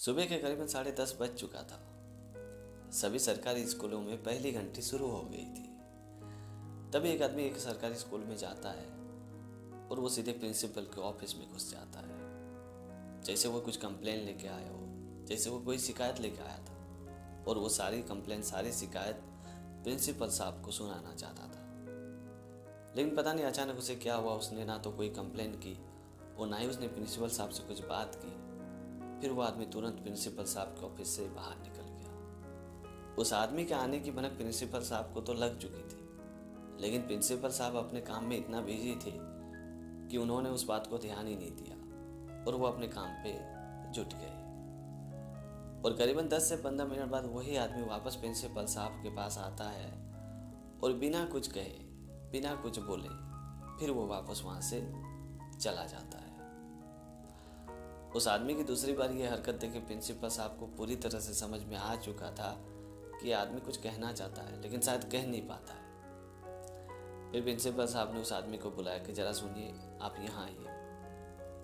सुबह के करीबन 10:30 बज चुका था। सभी सरकारी स्कूलों में पहली घंटी शुरू हो गई थी। तभी एक आदमी एक सरकारी स्कूल में जाता है और वो सीधे प्रिंसिपल के ऑफिस में घुस जाता है। जैसे वो कुछ कंप्लेन लेके आया हो, जैसे वो कोई शिकायत लेके आया था, और वो सारी कंप्लेन, सारी शिकायत प्रिंसिपल साहब को सुनाना चाहता था। लेकिन पता नहीं अचानक उसे क्या हुआ, उसने ना तो कोई कंप्लेन की और ना ही उसने प्रिंसिपल साहब से कुछ बात की। फिर वो आदमी तुरंत प्रिंसिपल साहब के ऑफिस से बाहर निकल गया। उस आदमी के आने की भनक प्रिंसिपल साहब को तो लग चुकी थी, लेकिन प्रिंसिपल साहब अपने काम में इतना बिजी थे कि उन्होंने उस बात को ध्यान ही नहीं दिया और वो अपने काम पे जुट गए। और करीबन 10 से 15 मिनट बाद वही आदमी वापस प्रिंसिपल साहब के पास आता है और बिना कुछ कहे, बिना कुछ बोले, फिर वो वापस वहां से चला जाता है। उस आदमी की दूसरी बार ये हरकत देख के प्रिंसिपल साहब को पूरी तरह से समझ में आ चुका था कि ये आदमी कुछ कहना चाहता है लेकिन शायद कह नहीं पाता है। फिर प्रिंसिपल साहब ने उस आदमी को बुलाया कि जरा सुनिए, आप यहाँ आइए,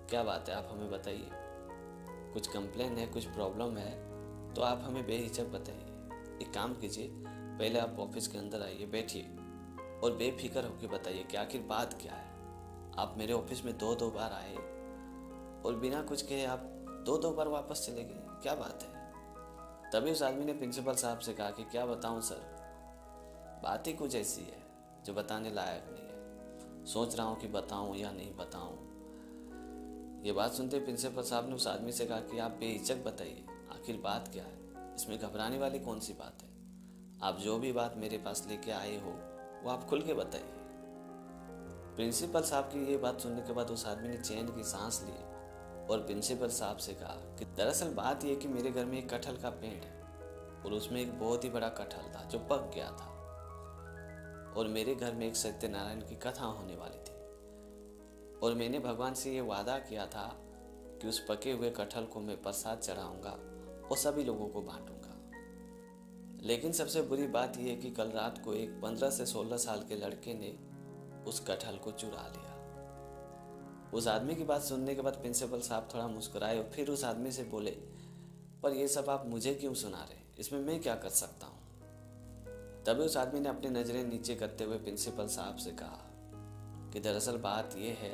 क्या बात है, आप हमें बताइए, कुछ कंप्लेन है, कुछ प्रॉब्लम है तो आप हमें बेहिचक बताइए। एक काम कीजिए, पहले आप ऑफिस के अंदर आइए, बैठिए और बेफिक्र होकर बताइए कि आखिर बात क्या है। आप मेरे ऑफिस में दो बार आए और बिना कुछ कहे आप दो बार वापस चले गए, क्या बात है। तभी उस आदमी ने प्रिंसिपल साहब से कहा कि क्या बताऊं सर, बात ही कुछ ऐसी है जो बताने लायक नहीं है, सोच रहा हूं कि बताऊं या नहीं बताऊं। ये बात सुनते प्रिंसिपल साहब ने उस आदमी से कहा कि आप बेहिचक बताइए, आखिर बात क्या है, इसमें घबराने वाली कौन सी बात है। आप जो भी बात मेरे पास लेके आए हो वो आप खुल के बताइए। प्रिंसिपल साहब की ये बात सुनने के बाद उस आदमी ने चैन की सांस ली और प्रिंसिपल साहब से कहा कि दरअसल बात यह कि मेरे घर में एक कटहल का पेड़ है और उसमें एक बहुत ही बड़ा कटहल था जो पक गया था, और मेरे घर में एक सत्यनारायण की कथा होने वाली थी और मैंने भगवान से ये वादा किया था कि उस पके हुए कटहल को मैं प्रसाद चढ़ाऊंगा और सभी लोगों को बांटूंगा। लेकिन सबसे बुरी बात यह है कि कल रात को एक 15 से 16 साल के लड़के ने उस कटहल को चुरा लिया। उस आदमी की बात सुनने के बाद प्रिंसिपल साहब थोड़ा मुस्कुराए और फिर उस आदमी से बोले, पर यह सब आप मुझे क्यों सुना रहे, इसमें मैं क्या कर सकता हूँ। तभी उस आदमी ने अपनी नजरें नीचे करते हुए प्रिंसिपल साहब से कहा कि दरअसल बात यह है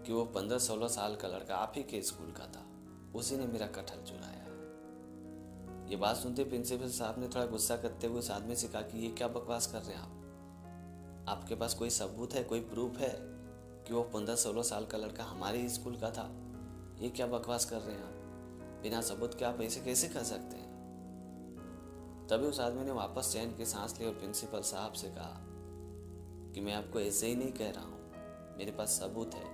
कि वो 15-16 साल का लड़का आप ही के स्कूल का था, उसी ने मेरा कटहल चुराया है। ये बात सुनते प्रिंसिपल साहब ने थोड़ा गुस्सा करते हुए उस आदमी से कहा कि ये क्या बकवास कर रहे हैं आप, आपके पास कोई सबूत है, कोई प्रूफ है कि वो 15-16 साल का लड़का हमारे ही स्कूल का था। ये क्या बकवास कर रहे हैं आप, बिना सबूत के आप ऐसे कैसे कर सकते हैं। तभी उस आदमी ने वापस चैन की सांस ली और प्रिंसिपल साहब से कहा कि मैं आपको ऐसे ही नहीं कह रहा हूँ, मेरे पास सबूत है,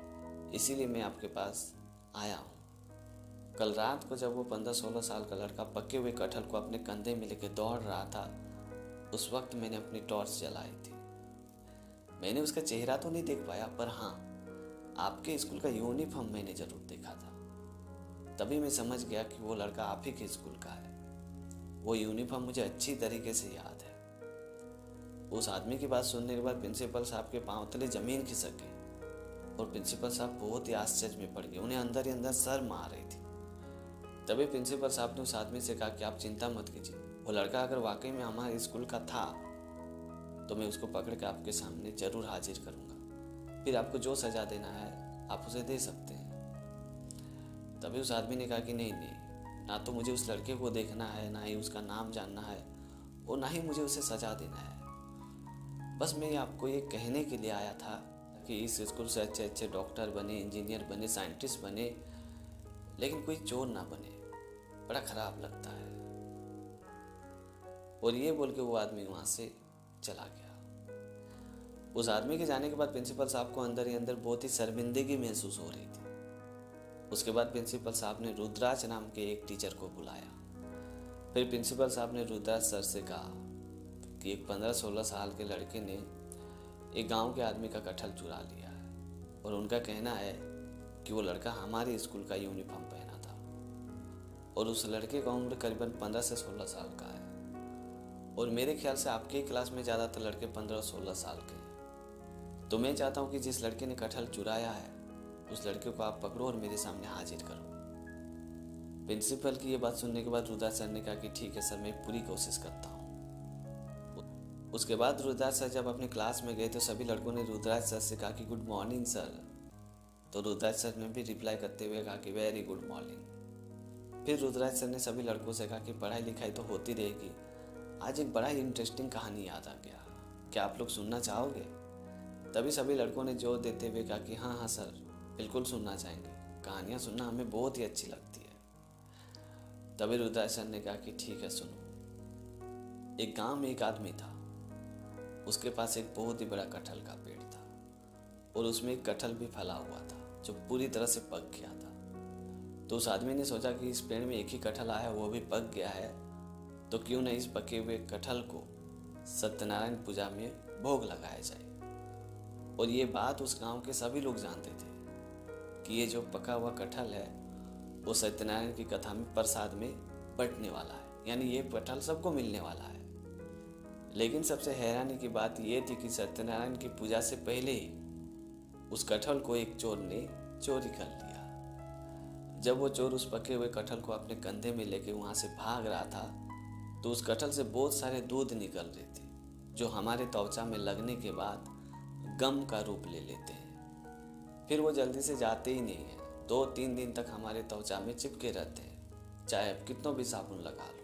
इसीलिए मैं आपके पास आया हूँ। कल रात को जब वो 15-16 साल का लड़का पके हुए कटहल को अपने कंधे में लेकर दौड़ रहा था, उस वक्त मैंने अपनी टॉर्च जलाई थी। मैंने उसका चेहरा तो नहीं देख पाया, पर हाँ, आपके स्कूल का यूनिफॉर्म मैंने जरूर देखा था। तभी मैं समझ गया कि वो लड़का आप ही के स्कूल का है। वो यूनिफॉर्म मुझे अच्छी तरीके से याद है। उस आदमी की बात सुनने के बाद प्रिंसिपल साहब के पांव तले जमीन खिसक गई और प्रिंसिपल साहब बहुत ही आश्चर्य में पड़ गए, उन्हें अंदर ही अंदर शर्म आ रही थी। तभी प्रिंसिपल साहब ने उस आदमी से कहा कि आप चिंता मत कीजिए, वो लड़का अगर वाकई में हमारे स्कूल का था तो मैं उसको पकड़ के आपके सामने जरूर हाजिर करूंगा, फिर आपको जो सजा देना है आप उसे दे सकते हैं। तभी उस आदमी ने कहा कि नहीं, ना तो मुझे उस लड़के को देखना है, ना ही उसका नाम जानना है और ना ही मुझे उसे सजा देना है। बस मैं आपको ये कहने के लिए आया था कि इस स्कूल से अच्छे अच्छे डॉक्टर बने, इंजीनियर बने, साइंटिस्ट बने, लेकिन कोई चोर ना बने, बड़ा खराब लगता है। और ये बोल के वो आदमी वहां से चला गया। उस आदमी के जाने के बाद प्रिंसिपल साहब को अंदर ही अंदर बहुत ही शर्मिंदगी महसूस हो रही थी। उसके बाद प्रिंसिपल साहब ने रुद्राज नाम के एक टीचर को बुलाया। फिर प्रिंसिपल साहब ने रुद्राज सर से कहा कि एक 15-16 साल के लड़के ने एक गांव के आदमी का कटहल चुरा लिया है और उनका कहना है कि वो लड़का हमारे स्कूल का यूनिफॉर्म पहना था और उस लड़के का उम्र करीबन 15 से 16 साल का है और मेरे ख्याल से आपके क्लास में ज़्यादातर लड़के 15-16 साल के हैं। तो मैं चाहता हूँ कि जिस लड़के ने कटहल चुराया है उस लड़के को आप पकड़ो और मेरे सामने हाजिर करो। प्रिंसिपल की ये बात सुनने के बाद रुद्राज सर ने कहा कि ठीक है सर, मैं पूरी कोशिश करता हूँ। उसके बाद रुद्राज सर जब अपने क्लास में गए तो सभी लड़कों ने रुद्राज सर से कहा कि गुड मॉर्निंग सर। तो रुद्राज सर ने भी रिप्लाई करते हुए कहा कि वेरी गुड मॉर्निंग। फिर रुद्राज सर ने सभी लड़कों से कहा कि पढ़ाई लिखाई तो होती रहेगी, आज एक बड़ा ही इंटरेस्टिंग कहानी याद आ गया, क्या आप लोग सुनना चाहोगे? तभी सभी लड़कों ने जोर देते हुए कहा कि हाँ हाँ सर, बिल्कुल सुनना चाहेंगे, कहानियाँ सुनना हमें बहुत ही अच्छी लगती है। तभी रुद्राज सर ने कहा कि ठीक है सुनो। एक गांव में एक आदमी था, उसके पास एक बहुत ही बड़ा कटहल का पेड़ था और उसमें एक कटहल भी फला हुआ था जो पूरी तरह से पक गया था। तो उस आदमी ने सोचा कि इस पेड़ में एक ही कटहल आया, वो भी पक गया है, तो क्यों न इस पके हुए कटहल को सत्यनारायण पूजा में भोग लगाया जाए। और ये बात उस गांव के सभी लोग जानते थे कि ये जो पका हुआ कटहल है वो सत्यनारायण की कथा में प्रसाद में बंटने वाला है, यानी ये कटहल सबको मिलने वाला है। लेकिन सबसे हैरानी की बात यह थी कि सत्यनारायण की पूजा से पहले ही उस कटहल को एक चोर ने चोरी कर लिया। जब वो चोर उस पके हुए कटहल को अपने कंधे में लेके वहां से भाग रहा था तो उस कटहल से बहुत सारे दूध निकल रहे थे जो हमारे त्वचा में लगने के बाद गम का रूप ले लेते हैं। फिर वो जल्दी से जाते ही नहीं है, 2-3 दिन तक हमारे त्वचा में चिपके रहते हैं, चाहे आप कितनों भी साबुन लगा लो।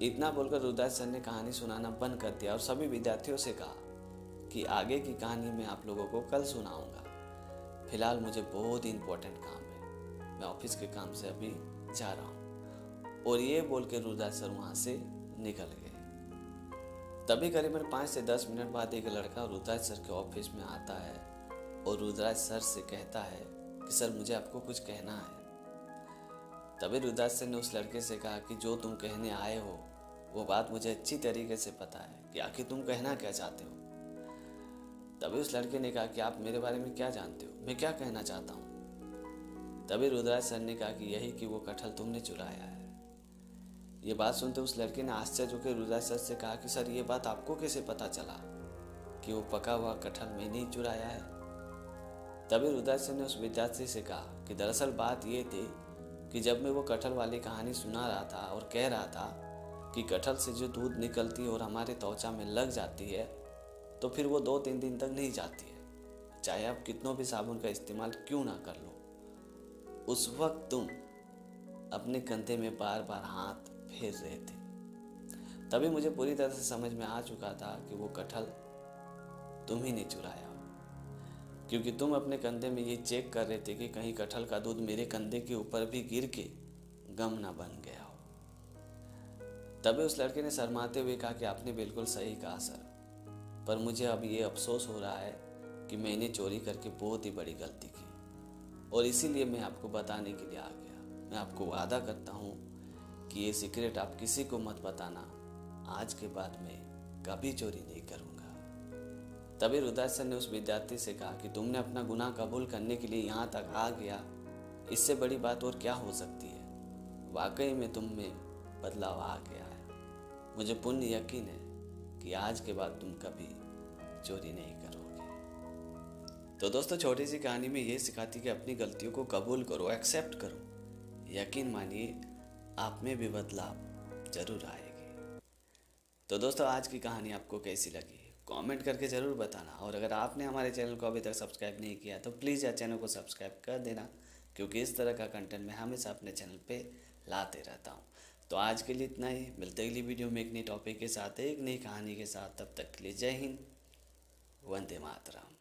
इतना बोलकर रुद्राज सर ने कहानी सुनाना बंद कर दिया और सभी विद्यार्थियों से कहा कि आगे की कहानी मैं आप लोगों को कल सुनाऊंगा। फिलहाल मुझे बहुत ही इंपॉर्टेंट काम है, मैं ऑफिस के काम से अभी जा रहा हूँ। और ये बोल के रुद्राज सर वहाँ से निकल गए। तभी करीबन 5 से 10 मिनट बाद एक लड़का रुद्राज सर के ऑफिस में आता है और रुद्राज सर से कहता है कि सर मुझे आपको कुछ कहना है। तभी रुद्राज सर ने उस लड़के से कहा कि जो तुम कहने आए हो वो बात मुझे अच्छी तरीके से पता है कि आखिर तुम कहना क्या चाहते हो। तभी उस लड़के ने कहा कि आप मेरे बारे में क्या जानते हो, मैं क्या कहना चाहता हूँ। तभी रुद्राज सर ने कहा कि यही कि वो कटहल तुमने चुराया है। ये बात सुनते उस लड़के ने आश्चर्य होकर रुद्राज सर से कहा कि सर ये बात आपको कैसे पता चला कि वो पका हुआ कटहल मैंने ही चुराया है। तभी रुद्राज सर ने उस विद्यार्थी से कहा कि दरअसल बात ये थी कि जब मैं वो कटहल वाली कहानी सुना रहा था और कह रहा था कि कटहल से जो दूध निकलती है और हमारे त्वचा में लग जाती है तो फिर वो 2-3 दिन तक नहीं जाती है, चाहे आप कितनों भी साबुन का इस्तेमाल क्यों ना कर लो। उस वक्त तुम अपने कंधे में बार बार हाथ फेर रहे थे। तभी मुझे पूरी तरह से समझ में आ चुका था कि वो कटहल तुम ही ने चुराया, क्योंकि तुम अपने कंधे में ये चेक कर रहे थे कि कहीं कटहल का दूध मेरे कंधे के ऊपर भी गिर के गम ना बन गया हो। तभी उस लड़के ने शर्माते हुए कहा कि आपने बिल्कुल सही कहा सर, पर मुझे अब ये अफसोस हो रहा है कि मैंने चोरी करके बहुत ही बड़ी गलती की और इसीलिए मैं आपको बताने के लिए आ गया। मैं आपको वादा करता हूँ कि ये सीक्रेट आप किसी को मत बताना, आज के बाद मैं कभी चोरी नहीं करूँगा। तभी रुद्राज सर ने उस विद्यार्थी से कहा कि तुमने अपना गुनाह कबूल करने के लिए यहाँ तक आ गया, इससे बड़ी बात और क्या हो सकती है। वाकई में तुम में बदलाव आ गया है। मुझे पूर्ण यकीन है कि आज के बाद तुम कभी चोरी नहीं करोगे। तो दोस्तों, छोटी सी कहानी में ये सिखाती कि अपनी गलतियों को कबूल करो, एक्सेप्ट करो। यकीन मानिए आप में भी बदलाव जरूर आएगी। तो दोस्तों, आज की कहानी आपको कैसी लगी कमेंट करके ज़रूर बताना। और अगर आपने हमारे चैनल को अभी तक सब्सक्राइब नहीं किया तो प्लीज़ यार चैनल को सब्सक्राइब कर देना, क्योंकि इस तरह का कंटेंट मैं हमेशा अपने चैनल पे लाते रहता हूँ। तो आज के लिए इतना ही, मिलते अगली वीडियो में एक नई टॉपिक के साथ, एक नई कहानी के साथ। तब तक के लिए जय हिंद, वंदे मातरम।